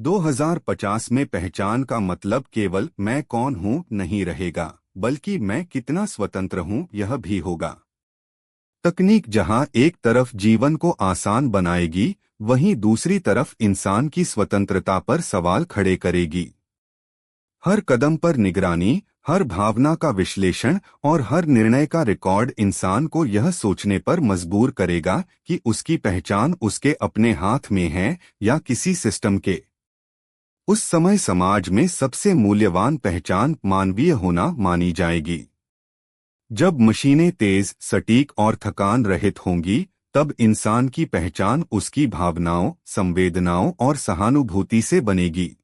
2050 में पहचान का मतलब केवल मैं कौन हूँ नहीं रहेगा, बल्कि मैं कितना स्वतंत्र हूँ यह भी होगा। तकनीक जहाँ एक तरफ जीवन को आसान बनाएगी, वहीं दूसरी तरफ इंसान की स्वतंत्रता पर सवाल खड़े करेगी। हर कदम पर निगरानी, हर भावना का विश्लेषण और हर निर्णय का रिकॉर्ड इंसान को यह सोचने पर मजबूर करेगा कि उसकी पहचान उसके अपने हाथ में है या किसी सिस्टम के। उस समय समाज में सबसे मूल्यवान पहचान मानवीय होना मानी जाएगी। जब मशीनें तेज, सटीक और थकान रहित होंगी, तब इंसान की पहचान उसकी भावनाओं, संवेदनाओं और सहानुभूति से बनेगी।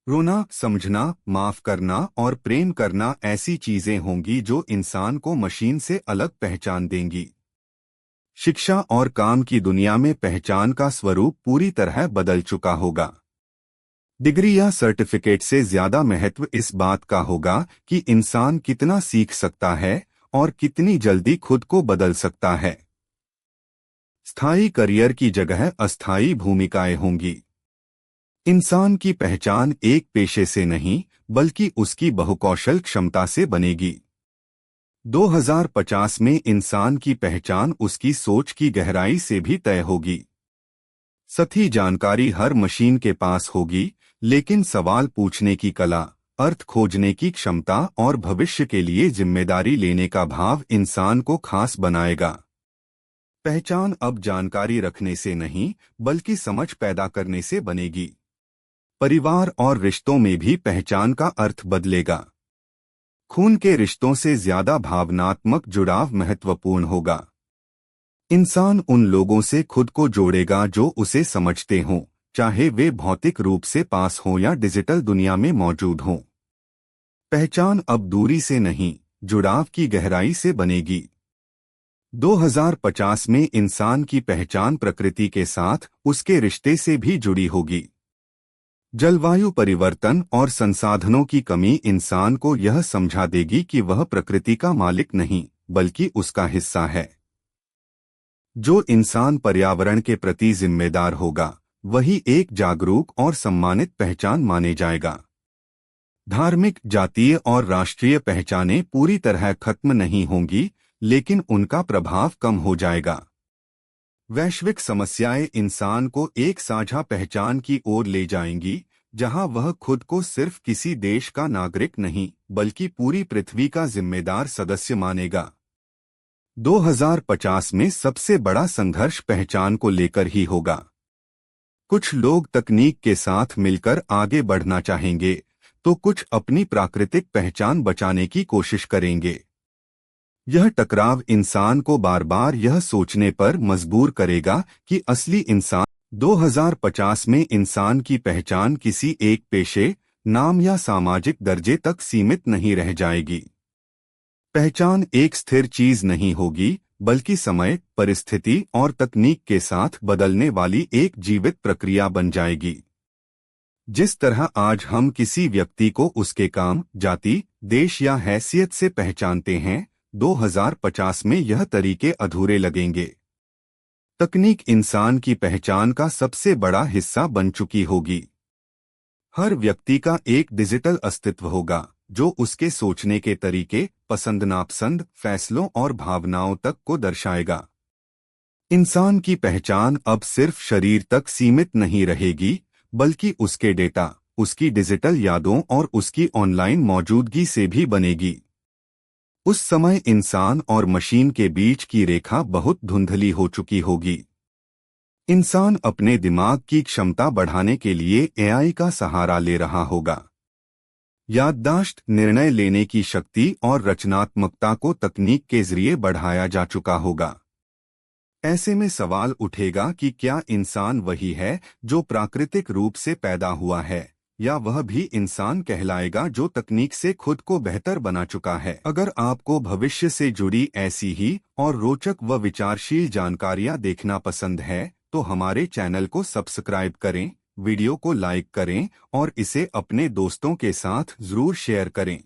रोना, समझना, माफ करना और प्रेम करना ऐसी चीजें होंगी जो इंसान को मशीन से अलग पहचान देंगी। शिक्षा और काम की दुनिया में पहचान का स्वरूप पूरी तरह बदल चुका होगा। डिग्री या सर्टिफिकेट से ज्यादा महत्व इस बात का होगा कि इंसान कितना सीख सकता है और कितनी जल्दी खुद को बदल सकता है। स्थायी करियर की जगह अस्थायी भूमिकाएं होंगी। इंसान की पहचान एक पेशे से नहीं, बल्कि उसकी बहुकौशल क्षमता से बनेगी। 2050 में इंसान की पहचान उसकी सोच की गहराई से भी तय होगी। सही जानकारी हर मशीन के पास होगी, लेकिन सवाल पूछने की कला, अर्थ खोजने की क्षमता और भविष्य के लिए जिम्मेदारी लेने का भाव इंसान को खास बनाएगा। पहचान अब जानकारी रखने से नहीं, बल्कि समझ पैदा करने से बनेगी। परिवार और रिश्तों में भी पहचान का अर्थ बदलेगा। खून के रिश्तों से ज्यादा भावनात्मक जुड़ाव महत्वपूर्ण होगा। इंसान उन लोगों से खुद को जोड़ेगा जो उसे समझते हों, चाहे वे भौतिक रूप से पास हों या डिजिटल दुनिया में मौजूद हों। पहचान अब दूरी से नहीं, जुड़ाव की गहराई से बनेगी। 2050 में इंसान की पहचान प्रकृति के साथ उसके रिश्ते से भी जुड़ी होगी। जलवायु परिवर्तन और संसाधनों की कमी इंसान को यह समझा देगी कि वह प्रकृति का मालिक नहीं, बल्कि उसका हिस्सा है। जो इंसान पर्यावरण के प्रति जिम्मेदार होगा, वही एक जागरूक और सम्मानित पहचान माने जाएगा। धार्मिक, जातीय और राष्ट्रीय पहचानें पूरी तरह खत्म नहीं होंगी, लेकिन उनका प्रभाव कम हो जाएगा। वैश्विक समस्याएं इंसान को एक साझा पहचान की ओर ले जाएंगी, जहां वह खुद को सिर्फ किसी देश का नागरिक नहीं, बल्कि पूरी पृथ्वी का जिम्मेदार सदस्य मानेगा। 2050 में सबसे बड़ा संघर्ष पहचान को लेकर ही होगा। कुछ लोग तकनीक के साथ मिलकर आगे बढ़ना चाहेंगे, तो कुछ अपनी प्राकृतिक पहचान बचाने की कोशिश करेंगे। यह टकराव इंसान को बार बार यह सोचने पर मजबूर करेगा कि असली इंसान 2050 में इंसान की पहचान किसी एक पेशे, नाम या सामाजिक दर्जे तक सीमित नहीं रह जाएगी। पहचान एक स्थिर चीज नहीं होगी, बल्कि समय, परिस्थिति और तकनीक के साथ बदलने वाली एक जीवित प्रक्रिया बन जाएगी। जिस तरह आज हम किसी व्यक्ति को उसके काम, जाति, देश या हैसियत से पहचानते हैं, 2050 में यह तरीके अधूरे लगेंगे। तकनीक इंसान की पहचान का सबसे बड़ा हिस्सा बन चुकी होगी। हर व्यक्ति का एक डिजिटल अस्तित्व होगा, जो उसके सोचने के तरीके, पसंद नापसंद, फैसलों और भावनाओं तक को दर्शाएगा। इंसान की पहचान अब सिर्फ शरीर तक सीमित नहीं रहेगी, बल्कि उसके डेटा, उसकी डिजिटल यादों और उसकी ऑनलाइन मौजूदगी से भी बनेगी। उस समय इंसान और मशीन के बीच की रेखा बहुत धुंधली हो चुकी होगी। इंसान अपने दिमाग की क्षमता बढ़ाने के लिए एआई का सहारा ले रहा होगा। याददाश्त, निर्णय लेने की शक्ति और रचनात्मकता को तकनीक के जरिए बढ़ाया जा चुका होगा। ऐसे में सवाल उठेगा कि क्या इंसान वही है जो प्राकृतिक रूप से पैदा हुआ है, या वह भी इंसान कहलाएगा जो तकनीक से खुद को बेहतर बना चुका है। अगर आपको भविष्य से जुड़ी ऐसी ही और रोचक व विचारशील जानकारियां देखना पसंद है, तो हमारे चैनल को सब्सक्राइब करें, वीडियो को लाइक करें और इसे अपने दोस्तों के साथ जरूर शेयर करें।